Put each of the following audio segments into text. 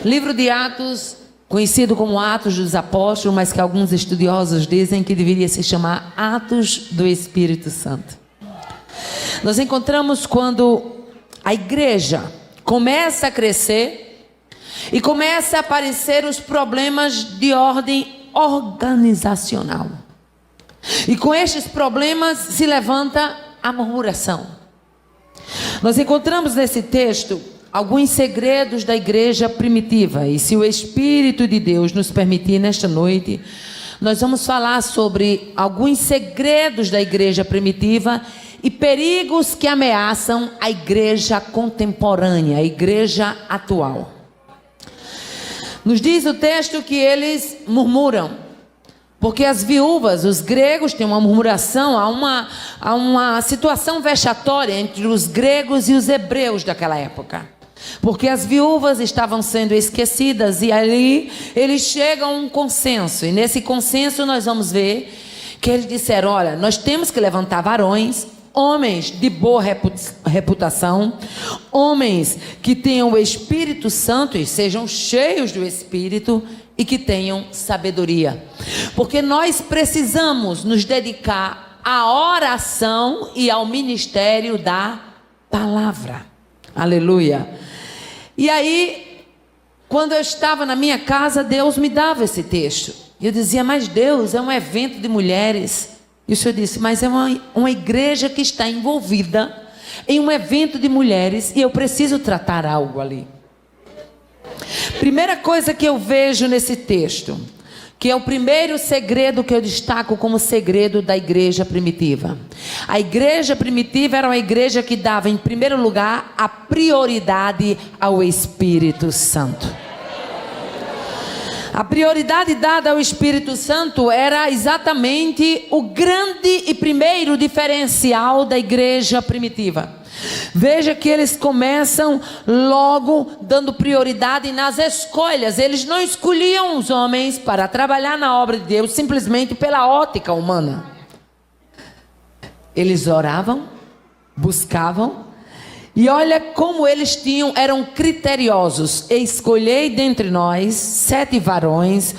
Livro de Atos, conhecido como Atos dos Apóstolos, mas que alguns estudiosos dizem que deveria se chamar Atos do Espírito Santo. Nós encontramos quando a igreja começa a crescer e começa a aparecer os problemas de ordem organizacional. E com estes problemas se levanta a murmuração. Nós encontramos nesse texto alguns segredos da igreja primitiva, e se o Espírito de Deus nos permitir nesta noite, nós vamos falar sobre alguns segredos da igreja primitiva e perigos que ameaçam a igreja contemporânea, a igreja atual. Nos diz o texto que eles murmuram, porque as viúvas, os gregos têm uma murmuração, há uma situação vexatória entre os gregos e os hebreus daquela época. Porque as viúvas estavam sendo esquecidas e ali eles chegam a um consenso. E nesse consenso nós vamos ver que eles disseram, olha, nós temos que levantar varões, homens de boa reputação, homens que tenham o Espírito Santo e sejam cheios do Espírito e que tenham sabedoria. Porque nós precisamos nos dedicar à oração e ao ministério da palavra. Aleluia. E aí, quando eu estava na minha casa, Deus me dava esse texto. E eu dizia, mas Deus, é um evento de mulheres. E o Senhor disse, mas é uma igreja que está envolvida em um evento de mulheres e eu preciso tratar algo ali. Primeira coisa que eu vejo nesse texto, que é o primeiro segredo que eu destaco como segredo da igreja primitiva. A igreja primitiva era uma igreja que dava, em primeiro lugar, a prioridade ao Espírito Santo. A prioridade dada ao Espírito Santo era exatamente o grande e primeiro diferencial da igreja primitiva. Veja que eles começam logo dando prioridade nas escolhas. Eles não escolhiam os homens para trabalhar na obra de Deus simplesmente pela ótica humana. Eles oravam, buscavam, e olha como eles eram criteriosos. Escolhei dentre nós 7 varões,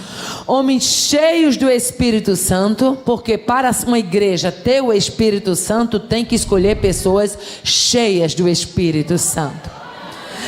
homens cheios do Espírito Santo, porque para uma igreja ter o Espírito Santo tem que escolher pessoas cheias do Espírito Santo.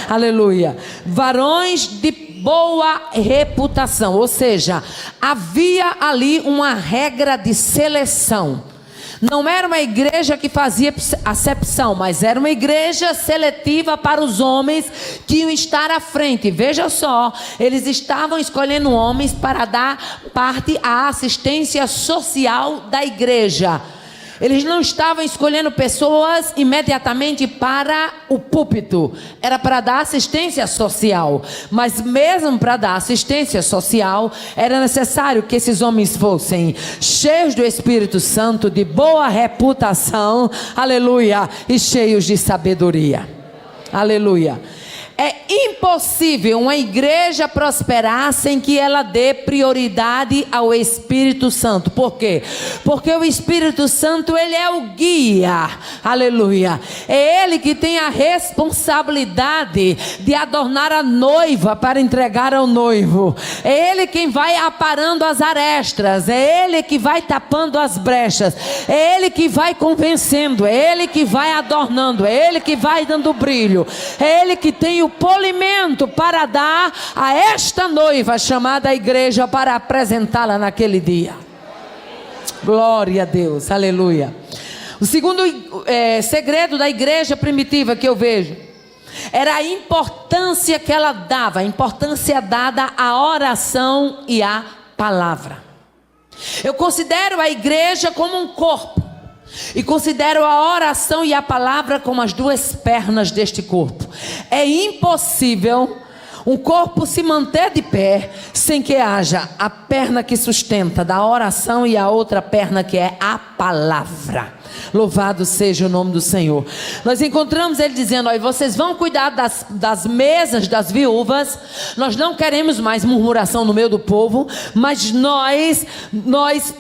Aleluia. Varões de boa reputação, ou seja, havia ali uma regra de seleção. Não era uma igreja que fazia acepção, mas era uma igreja seletiva para os homens que iam estar à frente. Veja só, eles estavam escolhendo homens para dar parte à assistência social da igreja. Eles não estavam escolhendo pessoas imediatamente para o púlpito. Era para dar assistência social. Mas mesmo para dar assistência social, era necessário que esses homens fossem cheios do Espírito Santo, de boa reputação, aleluia, e cheios de sabedoria. Aleluia. É impossível uma igreja prosperar sem que ela dê prioridade ao Espírito Santo. Por quê? Porque o Espírito Santo, ele é o guia. Aleluia. É ele que tem a responsabilidade de adornar a noiva para entregar ao noivo. É ele quem vai aparando as arestas. É ele que vai tapando as brechas. É ele que vai convencendo. É ele que vai adornando. É ele que vai dando brilho. É ele que tem o polimento para dar a esta noiva chamada igreja para apresentá-la naquele dia. Glória a Deus, aleluia. O segundo segredo da igreja primitiva que eu vejo era a importância que ela dava, a importância dada à oração e à palavra. Eu considero a igreja como um corpo. E considero a oração e a palavra como as 2 pernas deste corpo. É impossível um corpo se manter de pé sem que haja a perna que sustenta da oração e a outra perna que é a palavra. Louvado seja o nome do Senhor. Nós encontramos ele dizendo, olha, vocês vão cuidar das mesas das viúvas. Nós não queremos mais murmuração no meio do povo, mas nós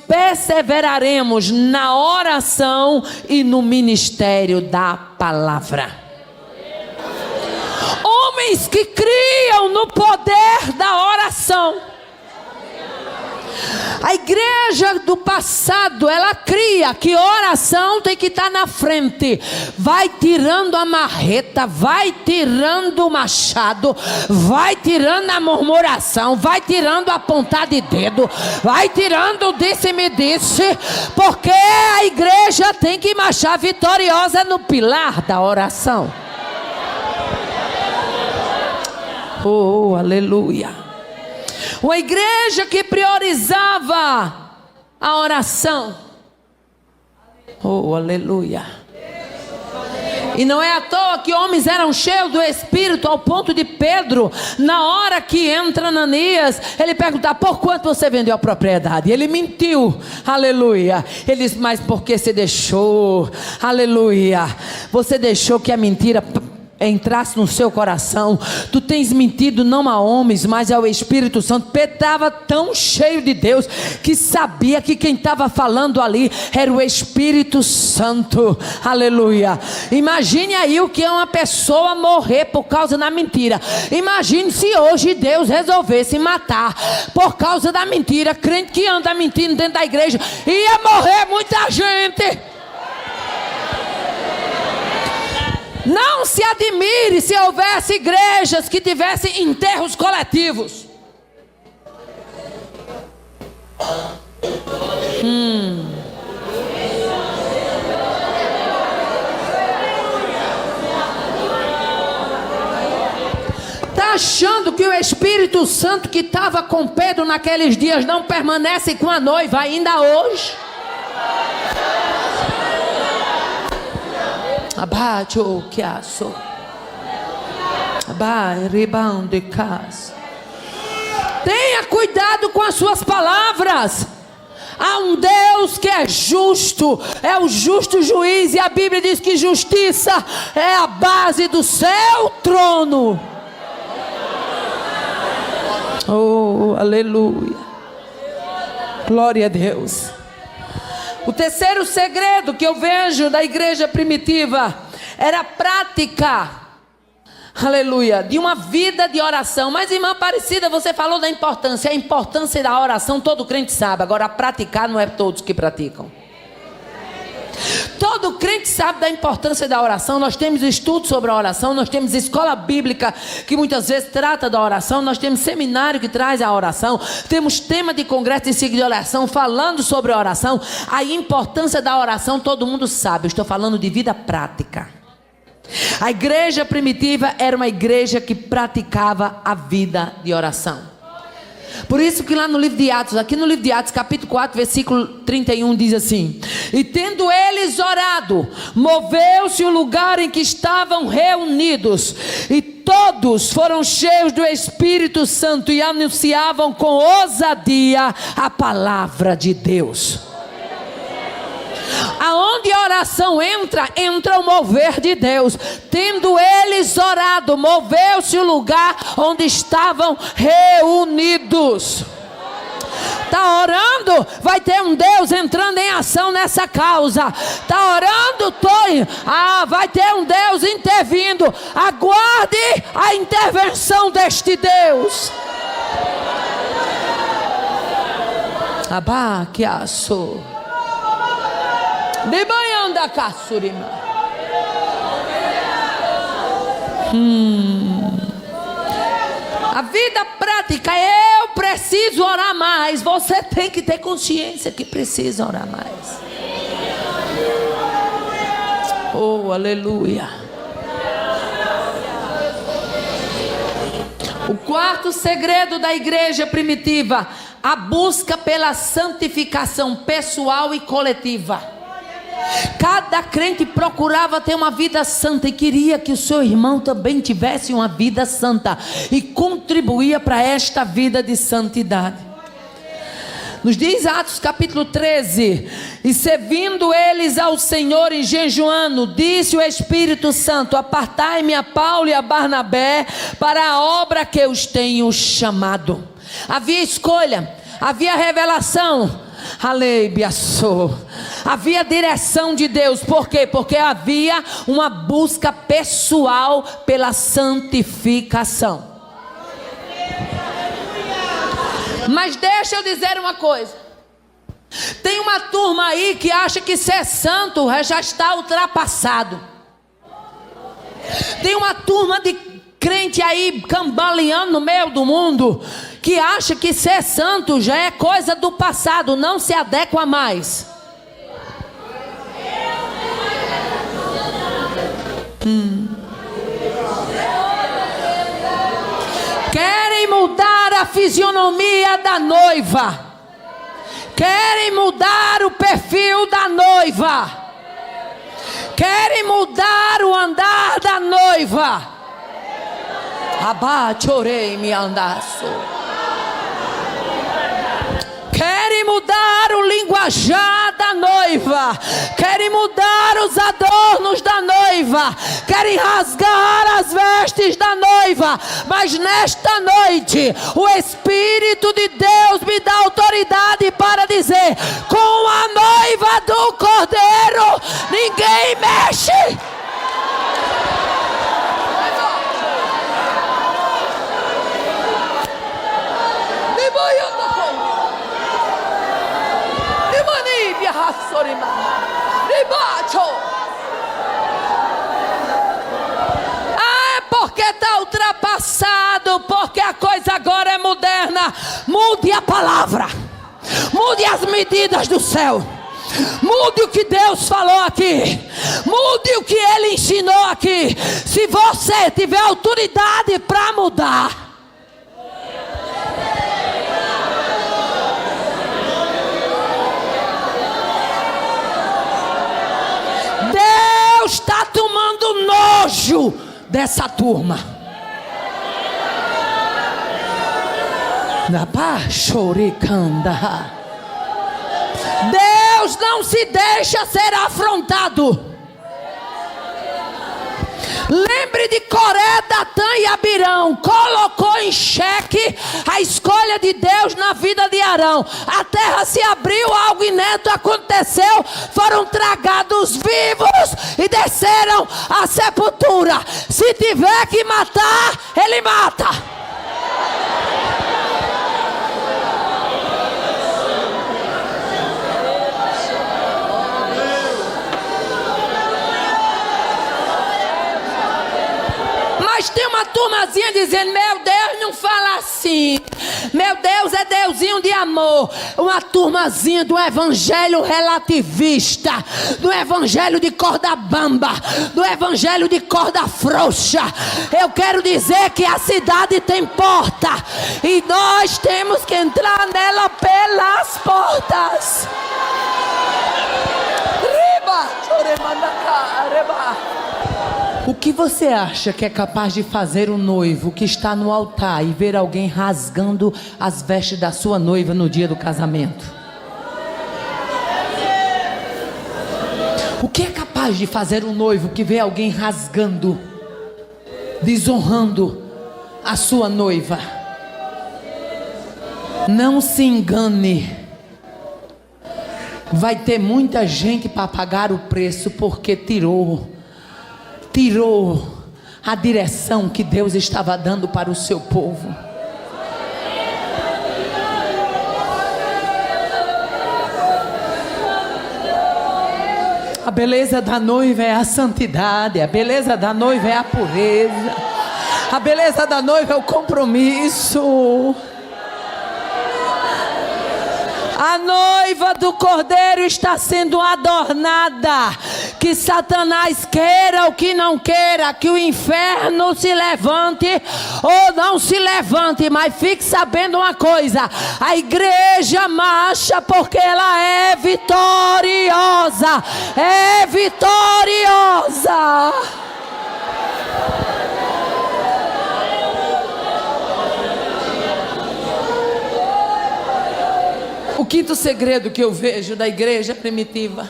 perseveraremos na oração e no ministério da palavra. Homens que criam no poder da oração. A igreja do passado, ela cria que oração tem que estar na frente. Vai tirando a marreta, vai tirando o machado, vai tirando a murmuração, vai tirando a ponta de dedo, vai tirando o disse-me disse, porque a igreja tem que marchar vitoriosa no pilar da oração. Oh, aleluia. Uma igreja que priorizava a oração. Oh, aleluia. E não é à toa que homens eram cheios do Espírito, ao ponto de Pedro, na hora que entra Ananias, ele pergunta: por quanto você vendeu a propriedade? Ele mentiu, aleluia. Ele disse: mas por que você deixou? Aleluia. Você deixou que a mentira entrasse no seu coração. Tu tens mentido não a homens, mas ao Espírito Santo. Pedro estava tão cheio de Deus que sabia que quem estava falando ali era o Espírito Santo. Aleluia. Imagine aí o que é uma pessoa morrer por causa da mentira. Imagine se hoje Deus resolvesse matar por causa da mentira. Crente que anda mentindo dentro da igreja, ia morrer muita gente. Não se admire se houvesse igrejas que tivessem enterros coletivos. Está achando que o Espírito Santo que estava com Pedro naqueles dias não permanece com a noiva ainda hoje? Abate o que aço. Abai ribão de casa. Tenha cuidado com as suas palavras. Há um Deus que é justo, é o justo juiz, e a Bíblia diz que justiça é a base do seu trono. Oh, aleluia. Glória a Deus. O terceiro segredo que eu vejo da igreja primitiva era a prática, aleluia, de uma vida de oração. Mas, irmã Aparecida, você falou da importância. A importância da oração todo crente sabe. Agora, praticar não é todos que praticam. Todo crente sabe da importância da oração. Nós temos estudos sobre a oração, nós temos escola bíblica que muitas vezes trata da oração, nós temos seminário que traz a oração, temos tema de congresso e ciclo de oração falando sobre a oração. A importância da oração todo mundo sabe. Eu estou falando de vida prática. A igreja primitiva era uma igreja que praticava a vida de oração. Por isso que lá no livro de Atos, aqui no livro de Atos, capítulo 4, versículo 31, diz assim: e tendo eles orado, moveu-se o lugar em que estavam reunidos, e todos foram cheios do Espírito Santo e anunciavam com ousadia a palavra de Deus. Aonde a oração entra, entra o mover de Deus. Tendo eles orado, moveu-se o lugar onde estavam reunidos. Está orando, vai ter um Deus entrando em ação nessa causa. Está orando, vai ter um Deus intervindo. Aguarde a intervenção deste Deus. Abá, que aço. De banhão da caçurima. A vida prática, eu preciso orar mais. Você tem que ter consciência que precisa orar mais. Oh, aleluia. O quarto segredo da igreja primitiva: a busca pela santificação pessoal e coletiva. Cada crente procurava ter uma vida santa e queria que o seu irmão também tivesse uma vida santa, e contribuía para esta vida de santidade. Nos diz Atos capítulo 13: e servindo eles ao Senhor e jejuando, disse o Espírito Santo: apartai-me a Paulo e a Barnabé para a obra que eu os tenho chamado. Havia escolha, havia revelação. havia direção de Deus. Por quê? Porque havia uma busca pessoal pela santificação. Mas deixa eu dizer uma coisa. Tem uma turma aí que acha que ser santo já está ultrapassado. Tem uma turma de crente aí cambaleando no meio do mundo que acha que ser santo já é coisa do passado, não se adequa mais. Querem mudar a fisionomia da noiva. Querem mudar o perfil da noiva. Querem mudar o andar da noiva. Abachorei me andaço. Querem mudar o linguajar da noiva. Querem mudar os adornos da noiva. Querem rasgar as vestes da noiva. Mas nesta noite o Espírito de Deus me dá autoridade para dizer: com a noiva do Cordeiro ninguém mexe. Ah, é porque está ultrapassado, porque a coisa agora é moderna. Mude a palavra, mude as medidas do céu, mude o que Deus falou aqui, mude o que Ele ensinou aqui. Se você tiver autoridade para mudar, Deus está tomando nojo dessa turma. Deus não se deixa ser afrontado. Lembre de Coré, Datã e Abirão. Colocou em xeque a escolha de Deus na vida de Arão. A terra se abriu, algo inédito aconteceu. Foram tragados vivos e desceram à sepultura. Se tiver que matar, ele mata. Mas tem uma turmazinha dizendo: meu Deus, não fala assim. Meu Deus é Deusinho de amor. Uma turmazinha do evangelho relativista, do evangelho de corda bamba, do evangelho de corda frouxa. Eu quero dizer que a cidade tem porta e nós temos que entrar nela pelas portas. O que você acha que é capaz de fazer o noivo que está no altar e ver alguém rasgando as vestes da sua noiva no dia do casamento? O que é capaz de fazer um noivo que vê alguém rasgando, desonrando a sua noiva? Não se engane. Vai ter muita gente para pagar o preço porque tirou a direção que Deus estava dando para o seu povo. A beleza da noiva é a santidade, a beleza da noiva é a pureza, a beleza da noiva é o compromisso. A noiva do Cordeiro está sendo adornada. Que Satanás queira ou que não queira, que o inferno se levante ou não se levante, mas fique sabendo uma coisa: a igreja marcha porque ela é vitoriosa. É vitoriosa. O quinto segredo que eu vejo da igreja primitiva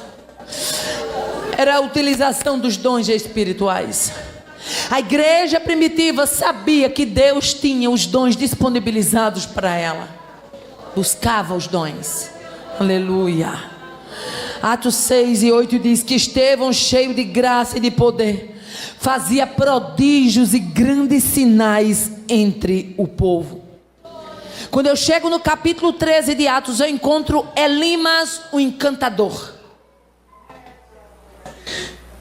era a utilização dos dons espirituais. A igreja primitiva sabia que Deus tinha os dons disponibilizados para ela. Buscava os dons. Aleluia. Atos 6 e 8 diz que Estevão, cheio de graça e de poder, fazia prodígios e grandes sinais entre o povo. Quando eu chego no capítulo 13 de Atos, eu encontro Elimas, o encantador.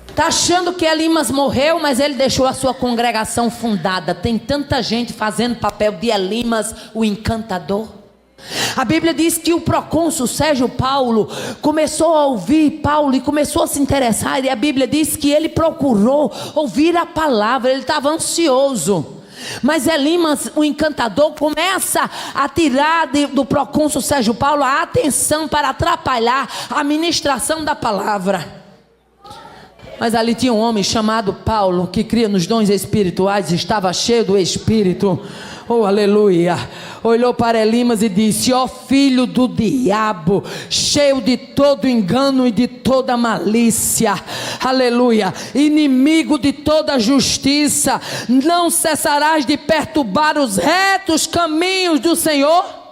Está achando que Elimas morreu, mas ele deixou a sua congregação fundada. Tem tanta gente fazendo papel de Elimas, o encantador. A Bíblia diz que o procônsul Sérgio Paulo começou a ouvir Paulo e começou a se interessar. E a Bíblia diz que ele procurou ouvir a palavra, ele estava ansioso. Mas Elimas, o encantador, começa a tirar do procônsul Sérgio Paulo a atenção para atrapalhar a ministração da palavra. Mas ali tinha um homem chamado Paulo, que cria nos dons espirituais, estava cheio do Espírito. Oh, aleluia. Olhou para Elimas e disse: ó filho do diabo, cheio de todo engano e de toda malícia, aleluia, inimigo de toda justiça, não cessarás de perturbar os retos caminhos do Senhor?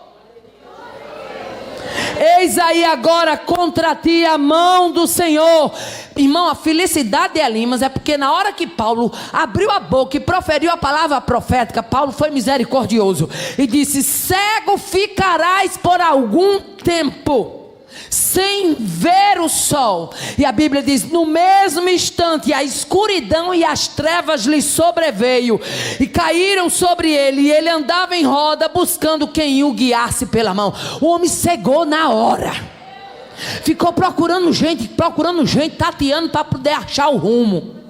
Eis aí agora contra ti a mão do Senhor. Irmão, a felicidade de Elimas é porque na hora que Paulo abriu a boca e proferiu a palavra profética, Paulo foi misericordioso e disse: cego ficarás por algum tempo, sem ver o sol. E a Bíblia diz: no mesmo instante a escuridão e as trevas lhe sobreveio e caíram sobre ele, e ele andava em roda buscando quem o guiasse pela mão. O homem cegou na hora, ficou procurando gente, tateando para poder achar o rumo.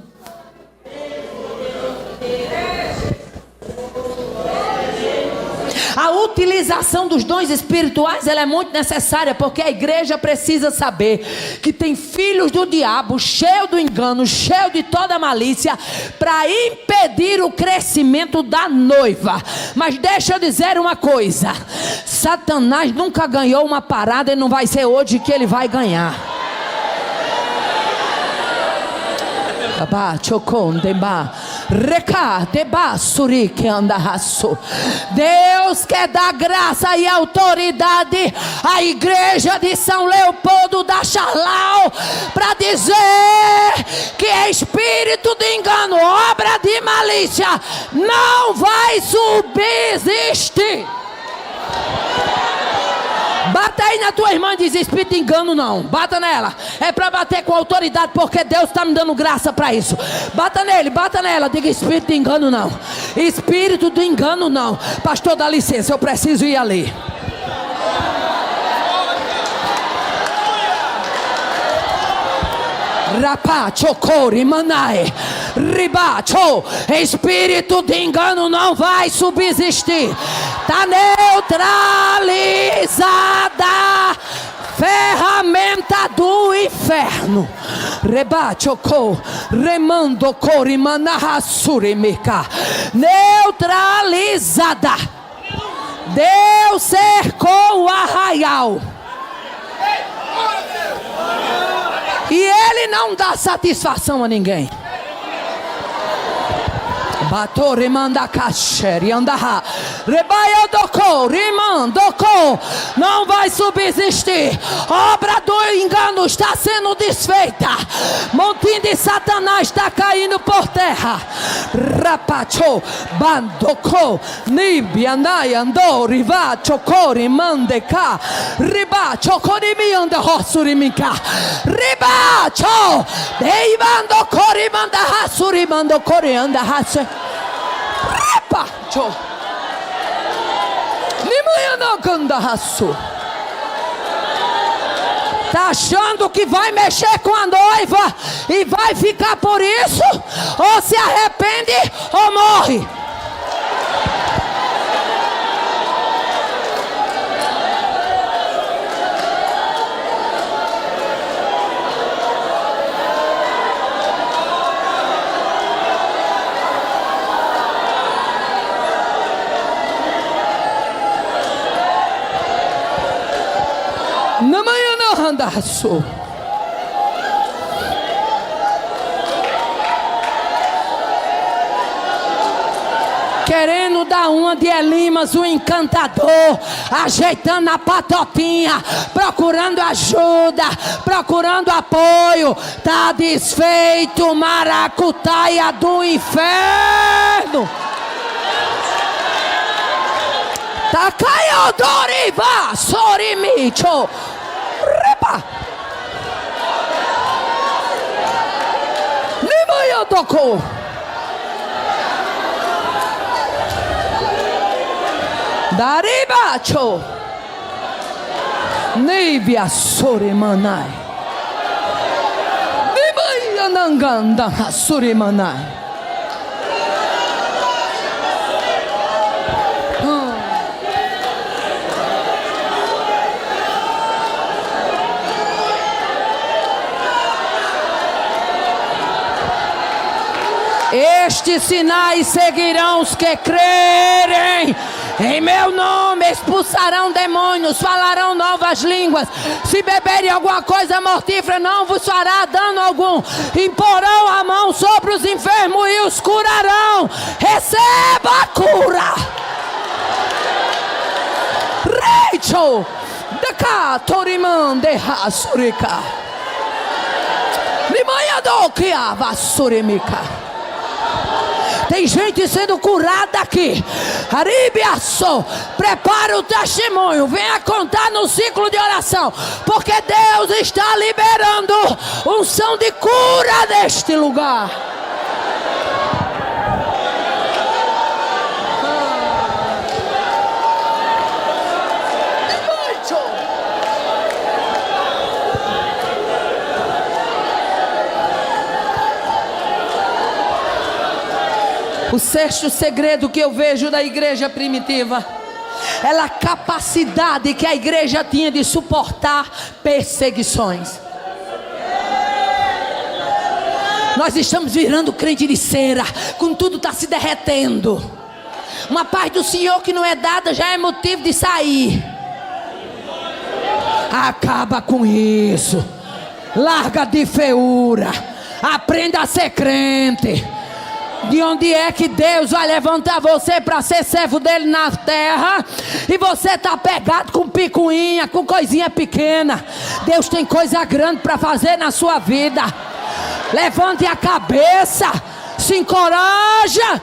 A utilização dos dons espirituais, ela é muito necessária, porque a igreja precisa saber que tem filhos do diabo, cheio do engano, cheio de toda malícia, para impedir o crescimento da noiva. Mas deixa eu dizer uma coisa: Satanás nunca ganhou uma parada e não vai ser hoje que ele vai ganhar. Deus quer dar graça e autoridade à igreja de São Leopoldo da Charlau, para dizer que espírito de engano, obra de malícia, não vai subsistir. Bata aí na tua irmã e diz: espírito de engano não. Bata nela. É para bater com autoridade, porque Deus está me dando graça para isso. Bata nele, bata nela. Diga: espírito de engano não. Espírito de engano não. Pastor, dá licença, eu preciso ir ali. Rapacho, cori, manai, ribacho. Espírito de engano não vai subsistir. Está neutralizada ferramenta do inferno. Rebacho, remando, cori, manahassurimika. Neutralizada. Deus cercou o arraial. E ele não dá satisfação a ninguém. Batore manda cacheri andará. Rebaia doko, rimandoko. Não vai subsistir. Obra do engano está sendo desfeita. Montinho de Satanás está caindo por terra. Rapacho, bandoko, nibi andai andou, riva chokori mandeca, riba chokori mi anda hosurimika, riba cho, deivando kori manda hasuri mando kori anda hase, riba cho, limayana ganda hasu. Está achando que vai mexer com a noiva e vai ficar por isso? Ou se arrepende ou morre. Andaço. querendo dar uma de Elimas, o encantador, ajeitando a patotinha, procurando ajuda, procurando apoio. Tá desfeito, maracutaia do inferno. Takayo Doriva Sorimicho Repa Nimayo Doko Daribacho Nivia Sorimanai Nimaya Nanganda Sorimanai. Estes sinais seguirão os que crerem. Em meu nome expulsarão demônios, falarão novas línguas. Se beberem alguma coisa mortífera, não vos fará dano algum. Imporão a mão sobre os enfermos e os curarão. Receba a cura. Rachel, de cá, Torimã, de Rasurika. Limanhador que a Vasurimica. Tem gente sendo curada aqui. Aribiaço, prepara o testemunho. Venha contar no ciclo de oração. Porque Deus está liberando unção de cura neste lugar. O sexto segredo que eu vejo da igreja primitiva é a capacidade que a igreja tinha de suportar perseguições. Nós estamos virando crente de cera, com tudo está se derretendo. Uma paz do Senhor que não é dada já é motivo de sair. Acaba com isso. Larga de feiura. Aprenda a ser crente. De onde é que Deus vai levantar você para ser servo dele na terra? E você está pegado com picuinha, com coisinha pequena. Deus tem coisa grande para fazer na sua vida. Levante a cabeça, se encoraja